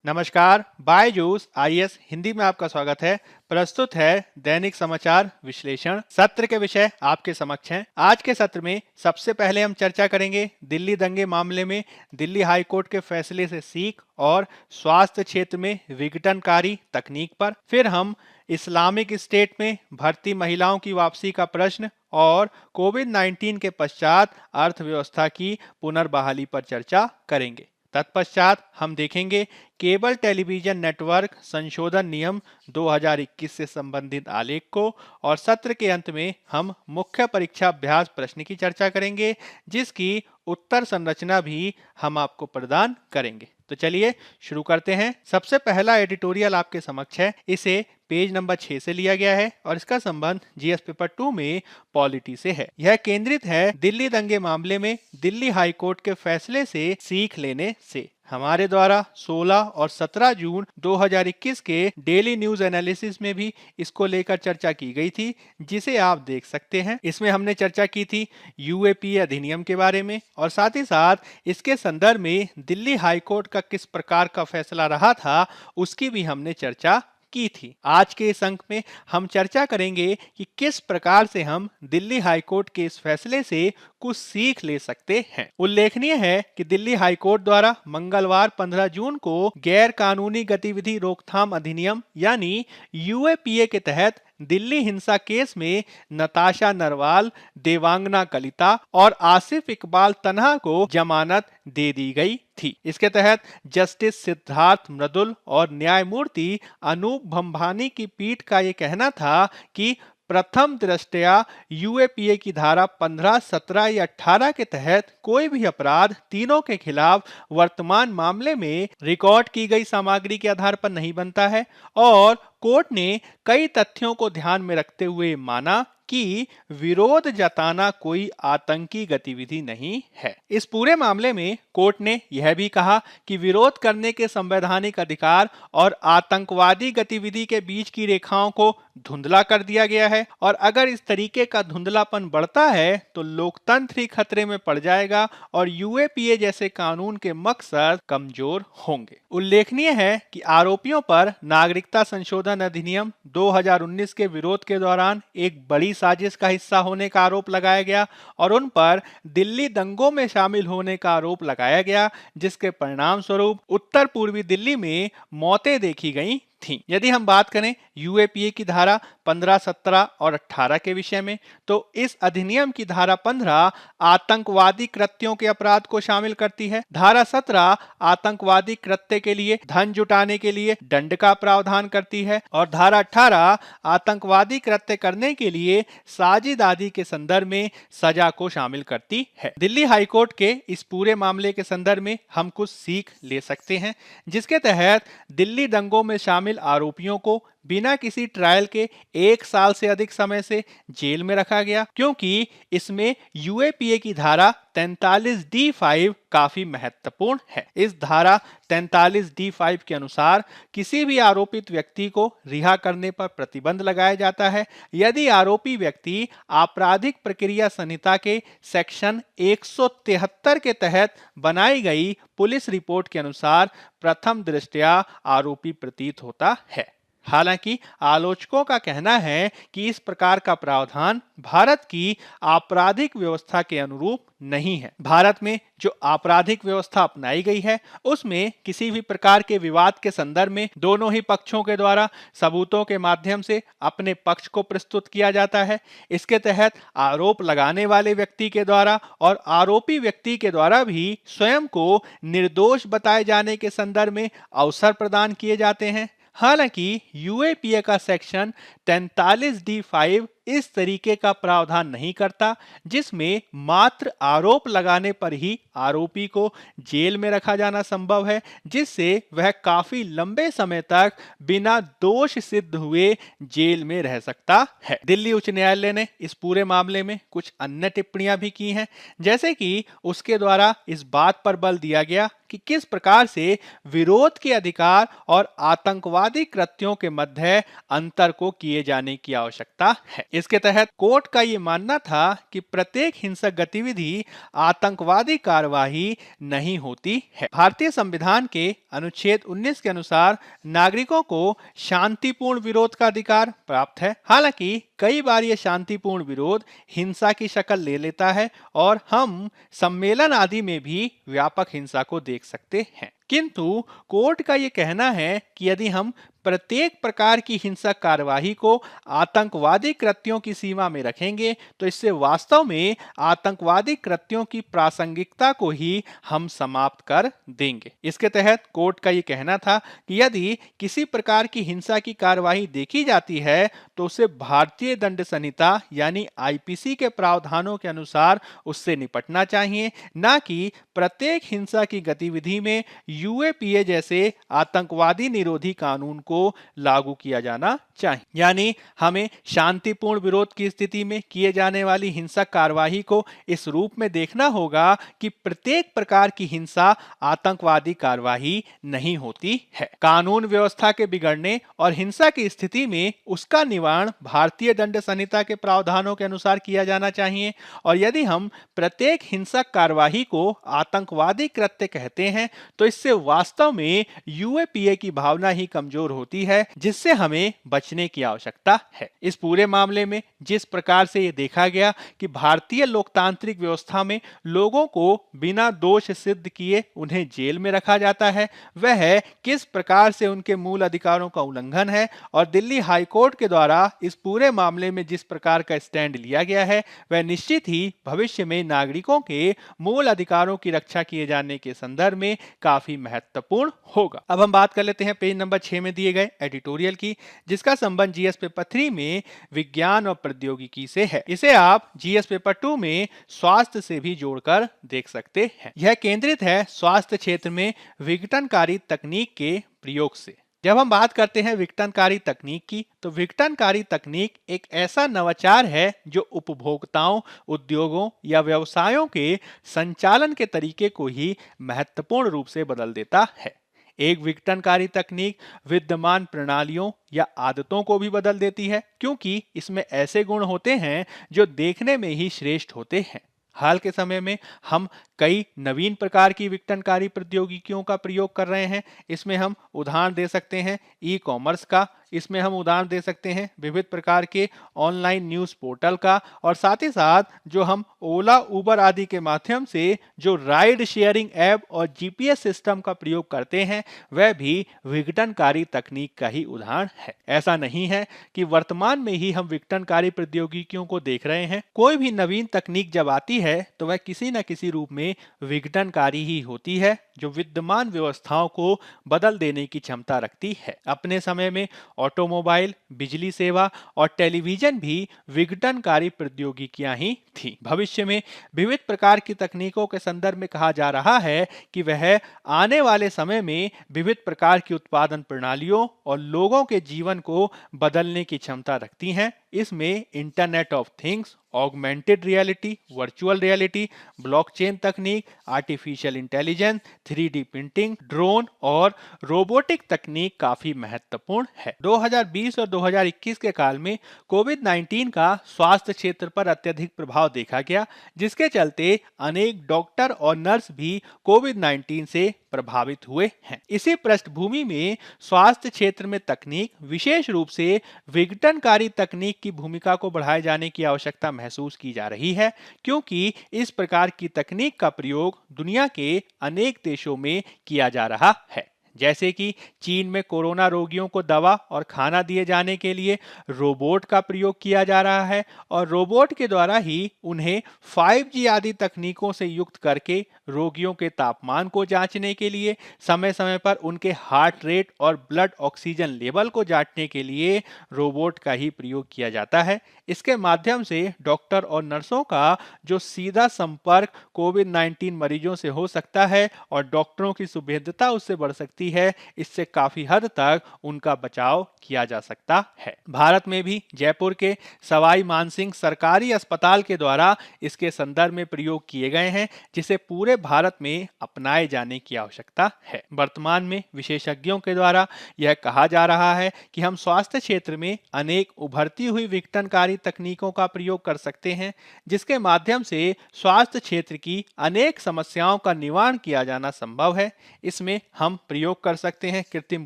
नमस्कार, बायजूस आईएएस हिंदी में आपका स्वागत है। प्रस्तुत है दैनिक समाचार विश्लेषण। सत्र के विषय आपके समक्ष हैं। आज के सत्र में सबसे पहले हम चर्चा करेंगे दिल्ली दंगे मामले में दिल्ली हाई कोर्ट के फैसले से सीख और स्वास्थ्य क्षेत्र में विघटनकारी तकनीक पर। फिर हम इस्लामिक स्टेट में भर्ती महिलाओं की वापसी का प्रश्न और कोविड-19 के पश्चात अर्थव्यवस्था की पुनर्बहाली पर चर्चा करेंगे। तत्पश्चात हम देखेंगे केबल टेलीविजन नेटवर्क संशोधन नियम 2021 से संबंधित आलेख को और सत्र के अंत में हम मुख्य परीक्षा अभ्यास प्रश्न की चर्चा करेंगे, जिसकी उत्तर संरचना भी हम आपको प्रदान करेंगे। तो चलिए शुरू करते हैं। सबसे पहला एडिटोरियल आपके समक्ष है। इसे पेज नंबर 6 से लिया गया है और इसका संबंध जीएस पेपर 2 में पॉलिटी से है। यह केंद्रित है दिल्ली दंगे मामले में दिल्ली हाई कोर्ट के फैसले से सीख लेने से। हमारे द्वारा 16 और 17 जून 2021 के डेली न्यूज एनालिसिस में भी इसको लेकर चर्चा की गई थी, जिसे आप देख सकते हैं। इसमें हमने चर्चा की थी यूएपीए अधिनियम के बारे में और साथ ही साथ इसके संदर्भ में दिल्ली हाई कोर्ट का किस प्रकार का फैसला रहा था, उसकी भी हमने चर्चा की थी। आज के इस अंक में हम चर्चा करेंगे कि किस प्रकार से हम दिल्ली हाई कोर्ट के इस फैसले से कुछ सीख ले सकते हैं। उल्लेखनीय है कि दिल्ली हाई कोर्ट द्वारा मंगलवार 15 जून को गैर कानूनी गतिविधि रोकथाम अधिनियम यानी यूएपीए के तहत दिल्ली हिंसा केस में नताशा नरवाल, देवांगना कलिता और आसिफ इकबाल तन्हा को जमानत दे दी गई थी। इसके तहत जस्टिस सिद्धार्थ मृदुल और न्यायमूर्ति अनूप भंभानी की पीठ का ये कहना था कि प्रथम दृष्टया यूएपीए की धारा 15, 17 या 18 के तहत कोई भी अपराध तीनों के खिलाफ वर्तमान मामले में रिकॉर्ड की गई सामग्री के आधार पर नहीं बनता है और कोर्ट ने कई तथ्यों को ध्यान में रखते हुए माना कि विरोध जताना कोई आतंकी गतिविधि नहीं है। इस पूरे मामले में कोर्ट ने यह भी कहा कि विरोध करने के संवैधानिक अधिकार और आतंकवादी गतिविधि के बीच की रेखाओं को धुंधला कर दिया गया है और अगर इस तरीके का धुंधलापन बढ़ता है तो लोकतंत्र ही खतरे में पड़ जाएगा और यूएपीए जैसे कानून के मकसद कमजोर होंगे। उल्लेखनीय है कि आरोपियों पर नागरिकता संशोधन अधिनियम 2019 के विरोध के दौरान एक बड़ी साजिश का हिस्सा होने का आरोप लगाया गया और उन पर दिल्ली दंगों में शामिल होने का आरोप लगाया गया, जिसके परिणाम स्वरूप उत्तर पूर्वी दिल्ली में मौतें देखी गई थी। यदि हम बात करें यूएपीए की धारा 15, 17 और 18 के विषय में, तो इस अधिनियम की धारा 15 आतंकवादी कृत्यों के अपराध को शामिल करती है। धारा 17 आतंकवादी कृत्य के लिए धन जुटाने के लिए दंड का प्रावधान करती है और धारा 18 आतंकवादी कृत्य करने के लिए साजिश के संदर्भ में सजा को शामिल करती है। दिल्ली हाईकोर्ट के इस पूरे मामले के संदर्भ में हम कुछ सीख ले सकते हैं, जिसके तहत दिल्ली दंगों में शामिल आरोपियों को बिना किसी ट्रायल के 1 साल से अधिक समय से जेल में रखा गया, क्योंकि इसमें यूएपीए की धारा 43D5 काफी महत्वपूर्ण है। इस धारा 43D5 के अनुसार किसी भी आरोपित व्यक्ति को रिहा करने पर प्रतिबंध लगाया जाता है यदि आरोपी व्यक्ति आपराधिक प्रक्रिया संहिता के सेक्शन 173 के तहत बनाई गई पुलिस रिपोर्ट के अनुसार प्रथम दृष्टया आरोपी प्रतीत होता है। हालांकि आलोचकों का कहना है कि इस प्रकार का प्रावधान भारत की आपराधिक व्यवस्था के अनुरूप नहीं है। भारत में जो आपराधिक व्यवस्था अपनाई गई है उसमें किसी भी प्रकार के विवाद के संदर्भ में दोनों ही पक्षों के द्वारा सबूतों के माध्यम से अपने पक्ष को प्रस्तुत किया जाता है। इसके तहत आरोप लगाने वाले व्यक्ति के द्वारा और आरोपी व्यक्ति के द्वारा भी स्वयं को निर्दोष बताए जाने के संदर्भ में अवसर प्रदान किए जाते हैं। हालांकि यूएपीए का सेक्शन 43D5 इस तरीके का प्रावधान नहीं करता, जिसमें मात्र आरोप लगाने पर ही आरोपी को जेल में रखा जाना संभव है, जिससे वह काफी लंबे समय तक बिना दोष सिद्ध हुए जेल में रह सकता है। दिल्ली उच्च न्यायालय ने इस पूरे मामले में कुछ अन्य टिप्पणियां भी की हैं, जैसे कि उसके द्वारा इस बात पर बल दिया गया कि किस प्रकार से विरोध के अधिकार और आतंकवादी कृत्यों के मध्य अंतर को किए जाने की आवश्यकता है। इसके तहत कोर्ट का ये मानना था कि प्रत्येक हिंसक गतिविधि आतंकवादी कार्यवाही नहीं होती है। भारतीय संविधान के अनुच्छेद 19 के अनुसार नागरिकों को शांतिपूर्ण विरोध का अधिकार प्राप्त है। हालांकि कई बार यह शांतिपूर्ण विरोध हिंसा की शक्ल ले लेता है और हम सम्मेलन आदि में भी व्यापक हिंसा को देख सकते हैं। किंतु कोर्ट का यह कहना है कि यदि हम प्रत्येक प्रकार की हिंसक कार्यवाही को आतंकवादी कृत्यों की सीमा में रखेंगे तो इससे वास्तव में आतंकवादी कृत्यों की प्रासंगिकता को ही हम समाप्त कर देंगे। इसके तहत कोर्ट का यह कहना था कि यदि किसी प्रकार की हिंसा की कार्यवाही देखी जाती है तो उसे भारतीय दंड संहिता यानी आईपीसी के प्रावधानों के अनुसार उससे निपटना चाहिए, न कि प्रत्येक हिंसा की गतिविधि में यूएपीए जैसे आतंकवादी निरोधी कानून को लागू किया जाना चाहिए। यानी हमें शांतिपूर्ण विरोध की स्थिति में किए जाने वाली हिंसक कार्यवाही को इस रूप में देखना होगा कि प्रत्येक प्रकार की हिंसा आतंकवादी कार्यवाही नहीं होती है। कानून व्यवस्था के बिगड़ने और हिंसा की स्थिति में उसका निवारण भारतीय दंड संहिता के प्रावधानों के अनुसार किया जाना चाहिए और यदि हम प्रत्येक हिंसक कार्यवाही को आतंकवादी कृत्य कहते हैं तो इससे वास्तव में यूएपीए की भावना ही कमजोर होती है, जिससे हमें बचने की आवश्यकता है। इस पूरे मामले में जिस प्रकार से ये देखा गया कि भारतीय लोकतांत्रिक व्यवस्था में लोगों को बिना दोष सिद्ध किए उन्हें जेल में रखा जाता है, वह किस प्रकार से उनके मूल अधिकारों का उल्लंघन है और दिल्ली हाई कोर्ट के द्वारा इस पूरे मामले में जिस प्रकार का स्टैंड लिया गया है वह निश्चित ही भविष्य में नागरिकों के मूल अधिकारों की रक्षा किए जाने के संदर्भ में काफी महत्वपूर्ण होगा। अब हम बात कर लेते हैं पेज नंबर 6 में दिए गए एडिटोरियल की, जिसका संबंध जीएस पेपर 3 में विज्ञान और प्रौद्योगिकी से है। इसे आप जीएस पेपर 2 में स्वास्थ्य से भी जोड़कर देख सकते हैं। यह केंद्रित है स्वास्थ्य क्षेत्र में विघटनकारी तकनीक के प्रयोग से। जब हम बात करते हैं विघटनकारी तकनीक की तो विघटनकारी तकनीक एक ऐसा नवाचार है जो उपभोक्ताओं, उद्योगों या व्यवसायों के संचालन के तरीके को ही महत्वपूर्ण रूप से बदल देता है। एक विघटनकारी तकनीक विद्यमान प्रणालियों या आदतों को भी बदल देती है, क्योंकि इसमें ऐसे गुण होते हैं जो देखने में ही श्रेष्ठ होते हैं। हाल के समय में हम कई नवीन प्रकार की विघटनकारी प्रौद्योगिकियों का प्रयोग कर रहे हैं। इसमें हम उदाहरण दे सकते हैं ई कॉमर्स का, इसमें हम उदाहरण दे सकते हैं विविध प्रकार के ऑनलाइन न्यूज़ पोर्टल का, और साथ ही साथ जो हम ओला, उबर आदि के माध्यम से जो राइड शेयरिंग ऐप और जीपीएस सिस्टम का प्रयोग करते हैं वह भी विघटनकारी तकनीक का ही उदाहरण है। ऐसा नहीं है कि वर्तमान में ही हम विघटनकारी प्रौद्योगिकियों को देख रहे हैं। कोई भी नवीन तकनीक जब आती है तो वह किसी न किसी रूप में विघटनकारी ही होती है, जो विद्यमान व्यवस्थाओं को बदल देने की क्षमता रखती है। अपने समय में ऑटोमोबाइल, बिजली सेवा और टेलीविजन भी विघटनकारी प्रौद्योगिकियां ही थी। भविष्य में विविध प्रकार की तकनीकों के संदर्भ में कहा जा रहा है कि वह आने वाले समय में विविध प्रकार की उत्पादन प्रणालियों और लोगों के जीवन को बदलने की क्षमता रखती हैं। इसमें internet of things, augmented reality, virtual reality, blockchain तकनीक, artificial intelligence, 3D printing, drone और रोबोटिक तकनीक काफी महत्वपूर्ण है। 2020 और 2021 के काल में कोविड-19 का स्वास्थ्य क्षेत्र पर अत्यधिक प्रभाव देखा गया, जिसके चलते अनेक डॉक्टर और नर्स भी कोविड-19 से प्रभावित हुए हैं। इसी पृष्ठभूमि में स्वास्थ्य क्षेत्र में तकनीक, विशेष रूप से विघटनकारी तकनीक की भूमिका को बढ़ाए जाने की आवश्यकता महसूस की जा रही है, क्योंकि इस प्रकार की तकनीक का प्रयोग दुनिया के अनेक देशों में किया जा रहा है। जैसे कि चीन में कोरोना रोगियों को दवा और खाना दिए जाने के लिए रोबोट का प्रयोग किया जा रहा है और रोबोट के द्वारा ही उन्हें 5G आदि तकनीकों से युक्त करके रोगियों के तापमान को जांचने के लिए, समय समय पर उनके हार्ट रेट और ब्लड ऑक्सीजन लेवल को जांचने के लिए रोबोट का ही प्रयोग किया जाता है। इसके माध्यम से डॉक्टर और नर्सों का जो सीधा संपर्क कोविड-19 मरीजों से हो सकता है और डॉक्टरों की सुविधता उससे बढ़ सकती सकती है, इससे काफी हद तक उनका बचाव किया जा सकता है। भारत में भी जयपुर के सवाई मानसिंह सरकारी अस्पताल के द्वारा इसके संदर्भ में प्रयोग किए गए हैं, जिसे पूरे भारत में अपनाए जाने की आवश्यकता है। वर्तमान में विशेषज्ञों के द्वारा यह कहा जा रहा है कि हम स्वास्थ्य क्षेत्र में अनेक उभरती हुई विघटनकारी तकनीकों का प्रयोग कर सकते हैं, जिसके माध्यम से स्वास्थ्य क्षेत्र की अनेक समस्याओं का निवारण किया जाना संभव है। इसमें हम प्रयोग कर सकते हैं कृत्रिम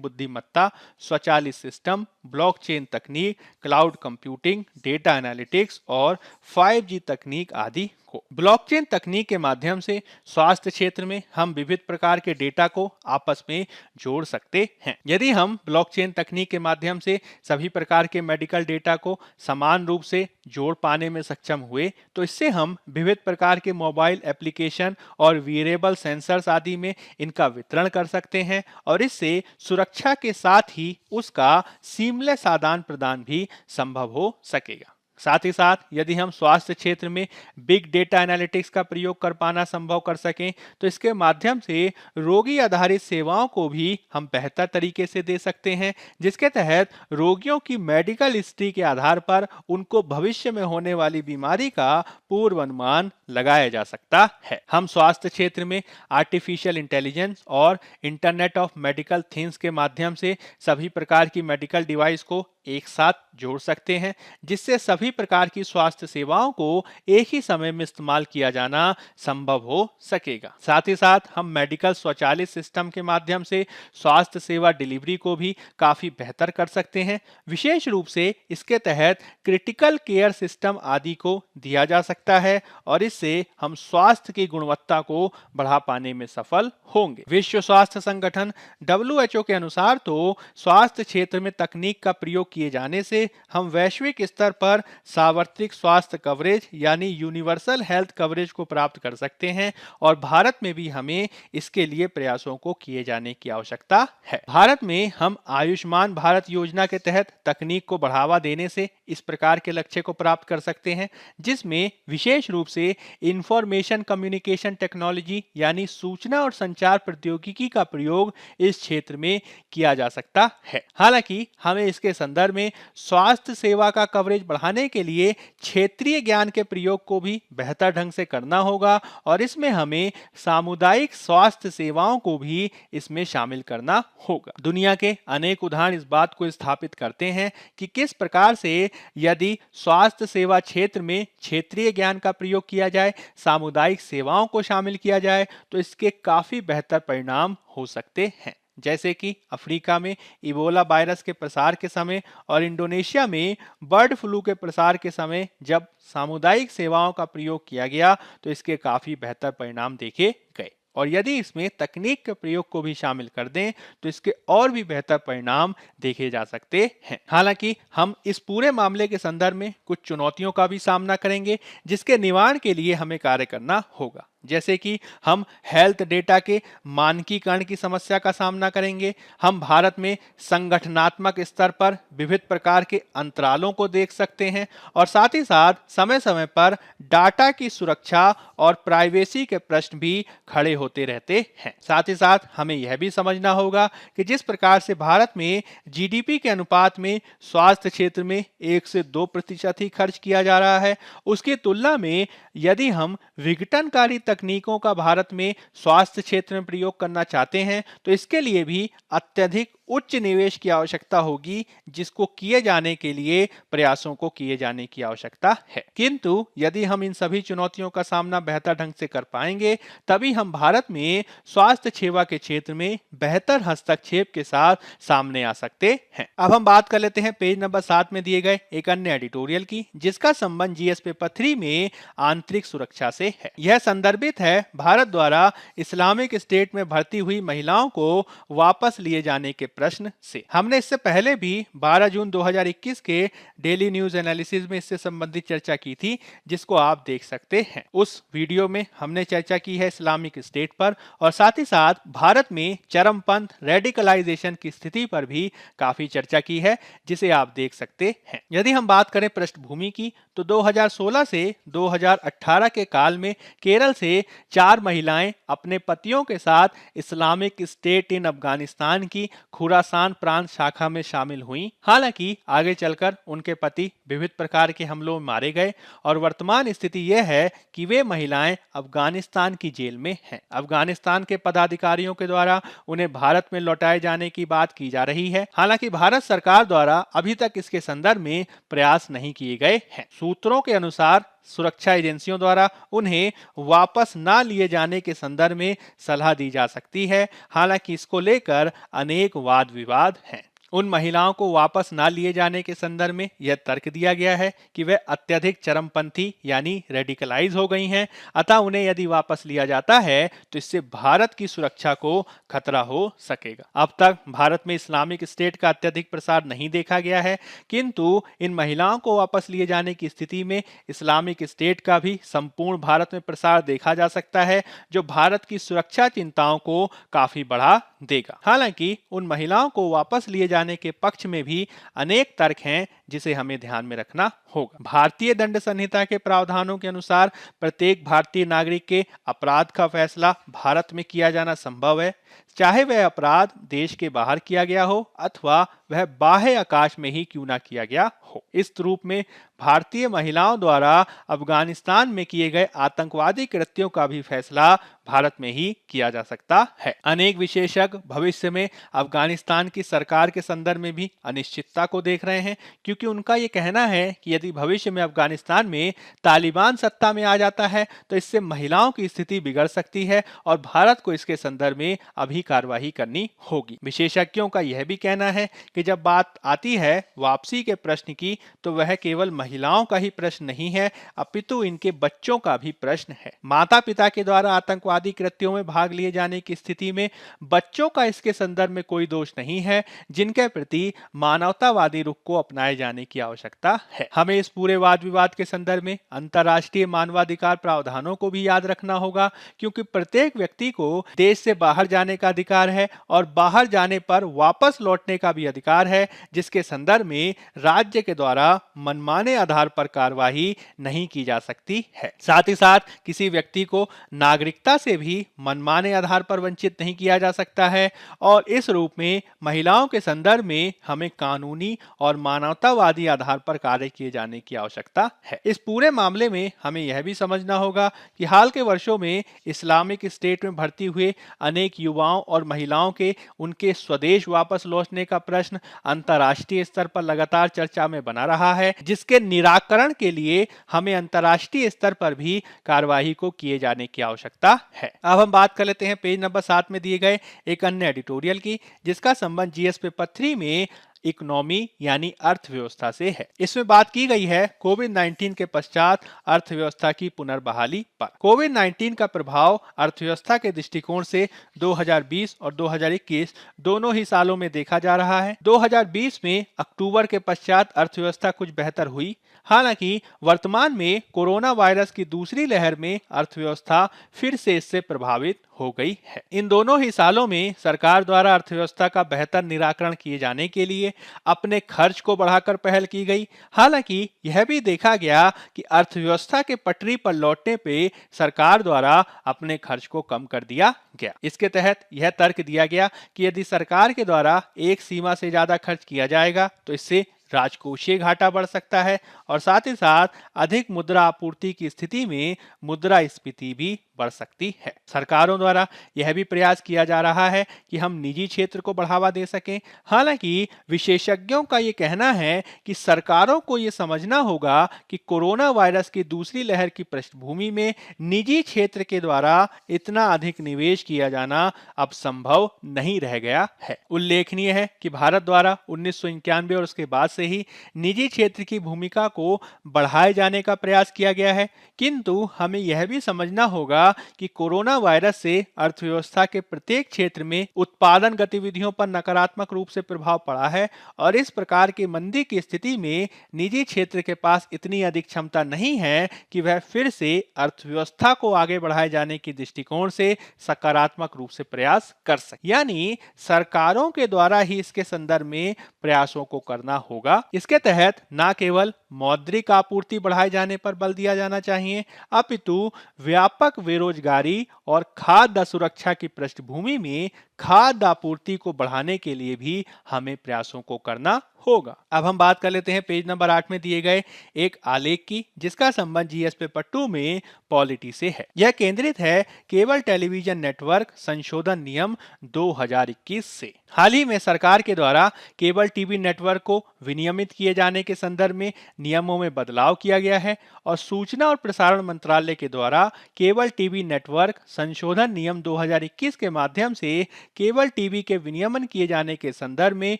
बुद्धिमत्ता, स्वचालित सिस्टम, ब्लॉकचेन तकनीक, क्लाउड कंप्यूटिंग, डेटा एनालिटिक्स और 5G तकनीक आदि को। ब्लॉकचेन तकनीक के माध्यम से स्वास्थ्य क्षेत्र में हम विविध प्रकार के डेटा को आपस में जोड़ सकते हैं। यदि हम ब्लॉकचेन तकनीक के माध्यम से सभी प्रकार के मेडिकल डेटा को समान रूप से जोड़ पाने में सक्षम हुए, तो इससे हम विविध प्रकार के मोबाइल एप्लीकेशन और वियरेबल सेंसर्स आदि में इनका वितरण कर सकते हैं और इससे सुरक्षा के साथ ही उसका सीमलेस आदान प्रदान भी संभव हो सकेगा। साथ ही साथ यदि हम स्वास्थ्य क्षेत्र में बिग डेटा एनालिटिक्स का प्रयोग कर पाना संभव कर सकें, तो इसके माध्यम से रोगी आधारित सेवाओं को भी हम बेहतर तरीके से दे सकते हैं, जिसके तहत रोगियों की मेडिकल हिस्ट्री के आधार पर उनको भविष्य में होने वाली बीमारी का पूर्व अनुमान लगाया जा सकता है। हम स्वास्थ्य क्षेत्र में आर्टिफिशियल इंटेलिजेंस और इंटरनेट ऑफ मेडिकल थिंग्स के माध्यम से सभी प्रकार की मेडिकल डिवाइस को एक साथ जोड़ सकते हैं, जिससे सभी प्रकार की स्वास्थ्य सेवाओं को एक ही समय में इस्तेमाल किया जाना संभव हो सकेगा। साथ ही साथ हम मेडिकल स्वचालित सिस्टम के माध्यम से स्वास्थ्य सेवा डिलीवरी को भी काफी बेहतर कर सकते हैं। विशेष रूप से इसके तहत क्रिटिकल केयर सिस्टम आदि को दिया जा सकता है और इससे हम स्वास्थ्य की गुणवत्ता को बढ़ा पाने में सफल होंगे। विश्व स्वास्थ्य संगठन WHO के अनुसार तो स्वास्थ्य क्षेत्र में तकनीक का प्रयोग किए जाने से हम वैश्विक स्तर पर सार्वत्रिक स्वास्थ्य कवरेज यानी यूनिवर्सल हेल्थ कवरेज को प्राप्त कर सकते हैं और भारत में भी हमें इसके लिए प्रयासों को किए जाने की आवश्यकता है। भारत में हम आयुष्मान भारत योजना के तहत तकनीक को बढ़ावा देने से इस प्रकार के लक्ष्य को प्राप्त कर सकते हैं, जिसमें विशेष रूप से इंफॉर्मेशन कम्युनिकेशन टेक्नोलॉजी यानी सूचना और संचार प्रौद्योगिकी का प्रयोग इस क्षेत्र में किया जा सकता है। हालांकि हमें इसके संदर्भ में स्वास्थ्य सेवा का कवरेज बढ़ाने के लिए क्षेत्रीय ज्ञान के प्रयोग को भी बेहतर ढंग से करना होगा और इसमें हमें सामुदायिक स्वास्थ्य सेवाओं को भी इसमें शामिल करना होगा। दुनिया के अनेक उदाहरण इस बात को स्थापित करते हैं कि किस प्रकार से यदि स्वास्थ्य सेवा क्षेत्र में क्षेत्रीय ज्ञान का प्रयोग किया जाए, सामुदायिक सेवाओं को शामिल किया जाए, तो इसके काफी बेहतर परिणाम हो सकते हैं। जैसे कि अफ्रीका में इबोला वायरस के प्रसार के समय और इंडोनेशिया में बर्ड फ्लू के प्रसार के समय जब सामुदायिक सेवाओं का प्रयोग किया गया, तो इसके काफी बेहतर परिणाम देखे गए और यदि इसमें तकनीक के प्रयोग को भी शामिल कर दें तो इसके और भी बेहतर परिणाम देखे जा सकते हैं। हालांकि हम इस पूरे मामले के संदर्भ में कुछ चुनौतियों का भी सामना करेंगे, जिसके निवारण के लिए हमें कार्य करना होगा। जैसे कि हम हेल्थ डेटा के मानकीकरण की समस्या का सामना करेंगे। हम भारत में संगठनात्मक स्तर पर विविध प्रकार के अंतरालों को देख सकते हैं और साथ ही साथ समय समय पर डाटा की सुरक्षा और प्राइवेसी के प्रश्न भी खड़े होते रहते हैं। साथ ही साथ हमें यह भी समझना होगा कि जिस प्रकार से भारत में GDP के अनुपात में स्वास्थ्य क्षेत्र में 1 से 2% ही खर्च किया जा रहा है, उसकी तुलना में यदि हम विघटनकारी तकनीकों का भारत में स्वास्थ्य क्षेत्र में प्रयोग करना चाहते हैं, तो इसके लिए भी अत्यधिक उच्च निवेश की आवश्यकता होगी, जिसको किए जाने के लिए प्रयासों को किए जाने की आवश्यकता है। किंतु यदि हम इन सभी चुनौतियों का सामना बेहतर ढंग से कर पाएंगे, तभी हम भारत में स्वास्थ्य सेवा के क्षेत्र में बेहतर हस्तक्षेप के साथ सामने आ सकते हैं। अब हम बात कर लेते हैं पेज नंबर 7 में दिए गए एक अन्य एडिटोरियल की, जिसका संबंध GS पेपर 3 में आंतरिक सुरक्षा से है। यह संदर्भित है भारत द्वारा इस्लामिक स्टेट में भर्ती हुई महिलाओं को वापस लिए जाने के प्रश्न से। हमने इससे पहले भी 12 जून 2021 के डेली न्यूज एनालिसिस में इससे संबंधित चर्चा की थी, जिसको आप देख सकते हैं। उस वीडियो में हमने चर्चा की है इस्लामिक स्टेट पर और साथ ही साथ भारत में चरमपंथ रेडिकलाइजेशन की स्थिति पर भी काफी चर्चा की है, जिसे आप देख सकते हैं। यदि हम बात करें पृष्ठभूमि की, तो 2016 से 2018 के काल में केरल से 4 महिलाएं अपने पतियों के साथ इस्लामिक स्टेट इन अफगानिस्तान की खुरासान प्रांत शाखा में शामिल हुईं। हालांकि आगे चलकर उनके पति विविध प्रकार के हमलों में मारे गए और वर्तमान स्थिति यह है कि वे महिलाएं अफगानिस्तान की जेल में हैं। अफगानिस्तान के पदाधिकारियों के द्वारा उन्हें भारत में लौटाए जाने की बात की जा रही है। हालांकि भारत सरकार द्वारा अभी तक इसके संदर्भ में प्रयास नहीं किए गए हैं। सूत्रों के अनुसार सुरक्षा एजेंसियों द्वारा उन्हें वापस ना लिए जाने के संदर्भ में सलाह दी जा सकती है। हालांकि इसको लेकर अनेक वाद विवाद हैं। उन महिलाओं को वापस ना लिए जाने के संदर्भ में यह तर्क दिया गया है कि वे अत्यधिक चरमपंथी यानी रेडिकलाइज हो गई हैं, अतः उन्हें यदि वापस लिया जाता है तो इससे भारत की सुरक्षा को खतरा हो सकेगा। अब तक भारत में इस्लामिक स्टेट का अत्यधिक प्रसार नहीं देखा गया है, किंतु इन महिलाओं को वापस लिए जाने की स्थिति में इस्लामिक स्टेट का भी संपूर्ण भारत में प्रसार देखा जा सकता है, जो भारत की सुरक्षा चिंताओं को काफी बढ़ा देगा। हालांकि उन महिलाओं को वापस लिए जाने के पक्ष में भी अनेक तर्क हैं, जिसे हमें ध्यान में रखना होगा। भारतीय दंड संहिता के प्रावधानों के अनुसार प्रत्येक भारतीय नागरिक के अपराध का फैसला भारत में किया जाना संभव है, चाहे वह अपराध देश के बाहर किया गया हो अथवा वह बाह्य आकाश में ही क्यों ना किया गया हो। इस रूप में भारतीय महिलाओं द्वारा अफगानिस्तान में किए गए आतंकवादी कृत्यों का भी फैसला भारत में ही किया जा सकता है। अनेक विशेषज्ञ भविष्य में अफगानिस्तान की सरकार के संदर्भ में भी अनिश्चितता को देख रहे हैं, क्योंकि उनका ये कहना है कि यदि भविष्य में अफगानिस्तान में तालिबान सत्ता में आ जाता है तो इससे महिलाओं की स्थिति बिगड़ सकती है और भारत को इसके संदर्भ में अभी कार्रवाई करनी होगी। विशेषज्ञों का यह भी कहना है कि जब बात आती है वापसी के प्रश्न की, तो वह केवल महिलाओं का ही प्रश्न नहीं है, अपितु इनके बच्चों का भी प्रश्न है। माता पिता के द्वारा आतंकवादी कृत्यों में भाग लिए जाने की स्थिति में बच्चों का इसके संदर्भ में कोई दोष नहीं है, जिनके प्रति मानवतावादी रुख को अपनाए जाने की आवश्यकता है। हमें इस पूरे वाद विवाद के संदर्भ में अंतर्राष्ट्रीय मानवाधिकार प्रावधानों को भी याद रखना होगा, क्योंकि प्रत्येक व्यक्ति को देश से बाहर जाने का अधिकार है और बाहर जाने पर वापस लौटने का भी अधिकार है, जिसके संदर्भ में राज्य के द्वारा मनमाने आधार पर कार्रवाई नहीं की जा सकती है। साथ ही साथ किसी व्यक्ति को नागरिकता से भी मनमाने आधार पर वंचित नहीं किया जा सकता है और इस रूप में महिलाओं के संदर्भ में हमें कानूनी और मानवतावादी आधार पर कार्य किए जाने की आवश्यकता है। इस पूरे मामले में हमें यह भी समझना होगा कि हाल के वर्षों में इस्लामिक स्टेट में भर्ती हुए अनेक युवाओं और महिलाओं के उनके स्वदेश वापस लौटने का प्रश्न अंतर्राष्ट्रीय स्तर पर लगातार चर्चा में बना रहा है, जिसके निराकरण के लिए हमें अंतर्राष्ट्रीय स्तर पर भी कार्रवाई को किए जाने की आवश्यकता है। अब हम बात कर लेते हैं पेज नंबर 7 में दिए गए एक अन्य एडिटोरियल की, जिसका संबंध जीएस पेपर 3 में इकोनॉमी यानी अर्थव्यवस्था से है। इसमें बात की गई है कोविड-19 के पश्चात अर्थव्यवस्था की पुनर्बहाली पर। कोविड-19 का प्रभाव अर्थव्यवस्था के दृष्टिकोण से 2020 और 2021 दोनों ही सालों में देखा जा रहा है। 2020 में अक्टूबर के पश्चात अर्थव्यवस्था कुछ बेहतर हुई, हालांकि वर्तमान में कोरोना वायरस की दूसरी लहर में अर्थव्यवस्था फिर से इससे प्रभावित हो गई है। इन दोनों ही सालों में सरकार द्वारा अर्थव्यवस्था का बेहतर निराकरण किए जाने के लिए अपने खर्च को बढ़ाकर पहल की गई। हालांकि यह भी देखा गया कि अर्थव्यवस्था के पटरी पर लौटने पे सरकार द्वारा अपने खर्च को कम कर दिया गया। इसके तहत यह तर्क दिया गया कि यदि सरकार के द्वारा एक सीमा से ज्यादा खर्च किया जाएगा तो इससे राजकोषीय घाटा बढ़ सकता है और साथ ही साथ अधिक मुद्रा आपूर्ति की स्थिति में मुद्रास्फीति भी बढ़ सकती है। सरकारों द्वारा यह भी प्रयास किया जा रहा है कि हम निजी क्षेत्र को बढ़ावा दे सकें। हालांकि विशेषज्ञों का ये कहना है कि सरकारों को ये समझना होगा कि कोरोना वायरस की दूसरी लहर की पृष्ठभूमि में निजी क्षेत्र के द्वारा इतना अधिक निवेश किया जाना अब संभव नहीं रह गया है। उल्लेखनीय है कि भारत द्वारा 1991 और उसके बाद से ही निजी क्षेत्र की भूमिका को बढ़ाए जाने का प्रयास किया गया है, किंतु हमें यह भी समझना होगा होगा कि कोरोना वायरस से अर्थव्यवस्था के प्रत्येक क्षेत्र में उत्पादन गतिविधियों पर नकारात्मक रूप से प्रभाव पड़ा है और इस प्रकार की मंदी की स्थिति में निजी क्षेत्र के पास इतनी अधिक क्षमता नहीं है कि वह फिर से अर्थव्यवस्था को आगे बढ़ाए जाने की दृष्टिकोण से सकारात्मक रूप से प्रयास कर सके। यानी सरकारों के द्वारा ही इसके संदर्भ में प्रयासों को करना होगा। इसके तहत न केवल मौद्रिक आपूर्ति बढ़ाए जाने पर बल दिया जाना चाहिए, अपितु व्यापक बेरोजगारी और खाद्य असुरक्षा की पृष्ठभूमि में खाद्य आपूर्ति को बढ़ाने के लिए भी हमें प्रयासों को करना होगा। अब हम बात कर लेते हैं पेज नंबर 8 में दिए गए एक आलेख की, जिसका संबंध जीएस पेपर 2 में पॉलिटी से है। यह केंद्रित है केबल टेलीविजन नेटवर्क संशोधन नियम 2021 से। हाल ही में सरकार के द्वारा केबल टीवी नेटवर्क को विनियमित किए जाने के संदर्भ में नियमों में बदलाव किया गया है और सूचना और प्रसारण मंत्रालय के द्वारा केबल टीवी नेटवर्क संशोधन नियम 2021 के माध्यम से केबल टीवी के विनियमन किए जाने के संदर्भ में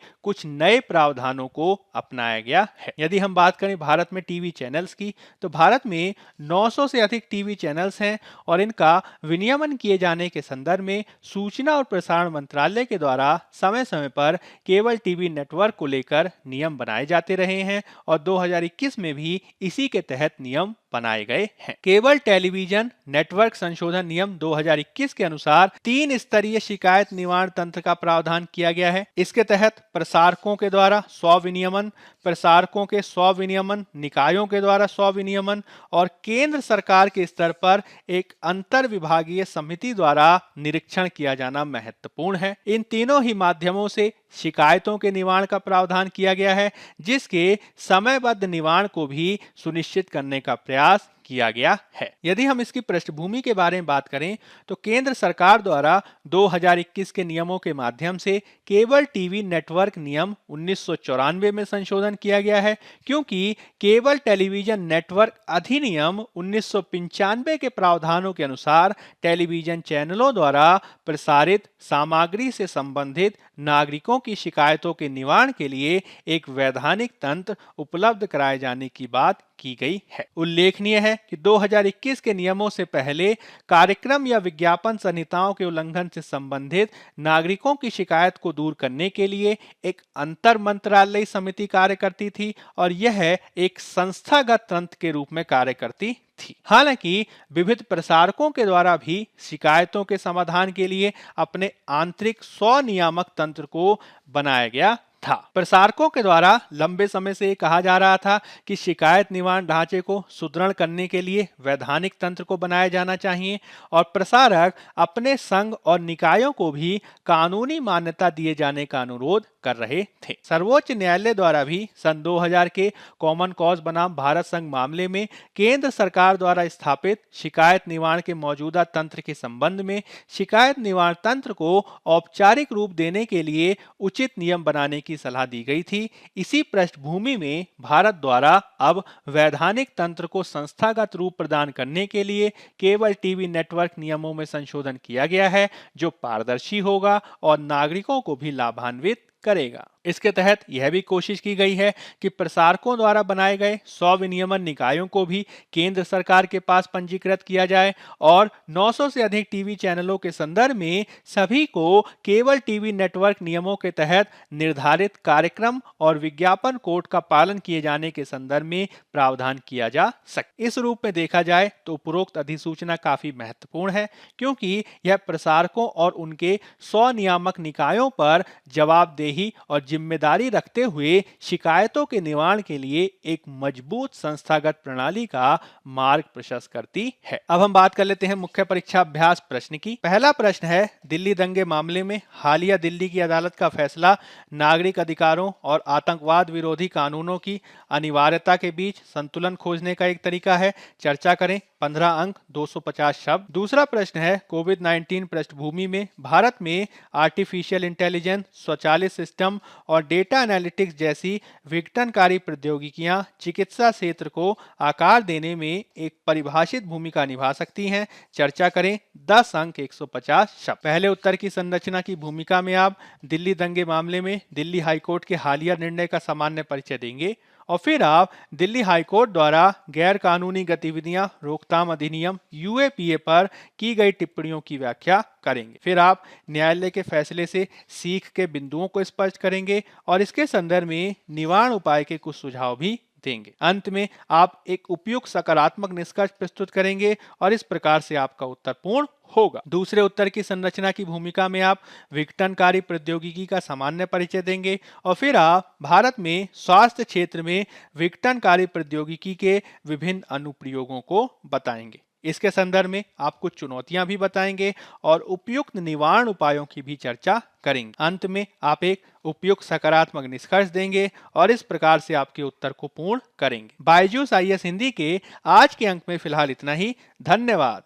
कुछ नए प्रावधानों को अपनाया गया है। यदि हम बात करें भारत में टीवी चैनल्स की, तो भारत में 900 से अधिक टीवी चैनल्स हैं और इनका विनियमन किए जाने के संदर्भ में सूचना और प्रसारण मंत्रालय के द्वारा समय समय पर केबल टीवी नेटवर्क को लेकर नियम बनाए जाते रहे हैं और 2021 में भी इसी के तहत नियम बनाए गए हैं। केबल टेलीविजन नेटवर्क संशोधन नियम 2021 के अनुसार 3 स्तरीय शिकायत निवारण तंत्र का प्रावधान किया गया है। इसके तहत प्रसारकों के द्वारा स्व-विनियमन, प्रसारकों के स्व-विनियमन, निकायों के द्वारा स्व-विनियमन और केंद्र सरकार के स्तर पर एक अंतर विभागीय समिति द्वारा निरीक्षण किया जाना महत्वपूर्ण है। इन तीनों ही माध्यमों से शिकायतों के निवारण का प्रावधान किया गया है, जिसके समयबद्ध निवारण को भी सुनिश्चित करने का प्रयास किया गया है। यदि हम इसकी पृष्ठभूमि के बारे में बात करें, तो केंद्र सरकार द्वारा 2021 के नियमों के माध्यम से केबल टीवी नेटवर्क नियम 1994 में संशोधन किया गया है, क्योंकि केबल टेलीविजन नेटवर्क अधिनियम 1995 के प्रावधानों के अनुसार टेलीविजन चैनलों द्वारा प्रसारित सामग्री से संबंधित नागरिकों की शिकायतों के निवारण के लिए एक वैधानिक तंत्र उपलब्ध कराए जाने की बात की गई है। उल्लेखनीय है कि 2021 के नियमों से पहले कार्यक्रम या विज्ञापन संहिताओं के उल्लंघन से संबंधित नागरिकों की शिकायत को दूर करने के लिए एक अंतर मंत्रालयी समिति कार्य करती थी और यह एक संस्थागत तंत्र के रूप में कार्य करती थी। हालांकि विविध प्रसारकों के द्वारा भी शिकायतों के समाधान के लिए अपने आंतरिक स्वनियामक तंत्र को बनाया गया था। प्रसारकों के द्वारा लंबे समय से कहा जा रहा था कि शिकायत निवारण ढांचे को सुदृढ़ करने के लिए वैधानिक तंत्र को बनाया जाना चाहिए और प्रसारक अपने संघ और निकायों को भी कानूनी मान्यता दिए जाने का अनुरोध कर रहे थे। सर्वोच्च न्यायालय द्वारा भी सन 2000 के कॉमन कॉज बनाम भारत संघ मामले में केंद्र सरकार द्वारा स्थापित शिकायत निवारण के मौजूदा तंत्र के संबंध में शिकायत निवारण तंत्र को औपचारिक रूप देने के लिए उचित नियम बनाने की सलाह दी गई थी। इसी पृष्ठभूमि में भारत द्वारा अब वैधानिक तंत्र को संस्थागत रूप प्रदान करने के लिए केबल टीवी नेटवर्क नियमों में संशोधन किया गया है, जो पारदर्शी होगा और नागरिकों को भी लाभान्वित करेगा। इसके तहत यह भी कोशिश की गई है कि प्रसारकों द्वारा बनाए गए स्व-विनियमन निकायों को भी केंद्र सरकार के पास पंजीकृत किया जाए और 900 से अधिक टीवी चैनलों के संदर्भ में सभी को केबल टीवी नेटवर्क नियमों के तहत निर्धारित कार्यक्रम और विज्ञापन कोड का पालन किए जाने के संदर्भ में प्रावधान किया जा सके। इस रूप में देखा जाए तो उपरोक्त अधिसूचना काफी महत्वपूर्ण है, क्योंकि यह प्रसारकों और उनके स्वनियामक निकायों पर जवाबदेही और जिम्मेदारी रखते हुए शिकायतों के निवारण के लिए एक मजबूत संस्थागत प्रणाली का मार्ग प्रशस्त करती है। अब हम बात कर लेते हैं मुख्य परीक्षा अभ्यास प्रश्न की। पहला प्रश्न है, दिल्ली दंगे मामले में हालिया दिल्ली की अदालत का फैसला नागरिक अधिकारों और आतंकवाद विरोधी कानूनों की अनिवार्यता के बीच संतुलन खोजने का एक तरीका है। चर्चा करें। 15 अंक 250 शब्द। दूसरा प्रश्न है, कोविड-19 पृष्ठभूमि में भारत में आर्टिफिशियल इंटेलिजेंस, स्वचालित सिस्टम और डेटा एनालिटिक्स जैसी विघटनकारी प्रौद्योगिकियां चिकित्सा क्षेत्र को आकार देने में एक परिभाषित भूमिका निभा सकती हैं। चर्चा करें। 10 अंक 150 शब्द। पहले उत्तर की संरचना की भूमिका में आप दिल्ली दंगे मामले में दिल्ली हाईकोर्ट के हालिया निर्णय का सामान्य परिचय देंगे और फिर आप दिल्ली हाईकोर्ट द्वारा गैर कानूनी गतिविधियां, रोकथाम विश्राम अधिनियम यूएपीए पर की गई टिप्पणियों की व्याख्या करेंगे। फिर आप न्यायालय के फैसले से सीख के बिंदुओं को स्पष्ट करेंगे और इसके संदर्भ में निवारण उपाय के कुछ सुझाव भी देंगे। अंत में आप एक उपयुक्त सकारात्मक निष्कर्ष प्रस्तुत करेंगे और इस प्रकार से आपका उत्तर पूर्ण होगा। दूसरे उत्तर की संरचना की भूमिका में आप विघटनकारी प्रौद्योगिकी का सामान्य परिचय देंगे और फिर आप भारत में स्वास्थ्य क्षेत्र में विघटनकारी प्रौद्योगिकी के विभिन्न अनुप्रयोगों को बताएंगे। इसके संदर्भ में आप कुछ चुनौतियां भी बताएंगे और उपयुक्त निवारण उपायों की भी चर्चा करेंगे। अंत में आप एक उपयुक्त सकारात्मक निष्कर्ष देंगे और इस प्रकार से आपके उत्तर को पूर्ण करेंगे। बायजूस आईएएस हिंदी के आज के अंक में फिलहाल इतना ही। धन्यवाद।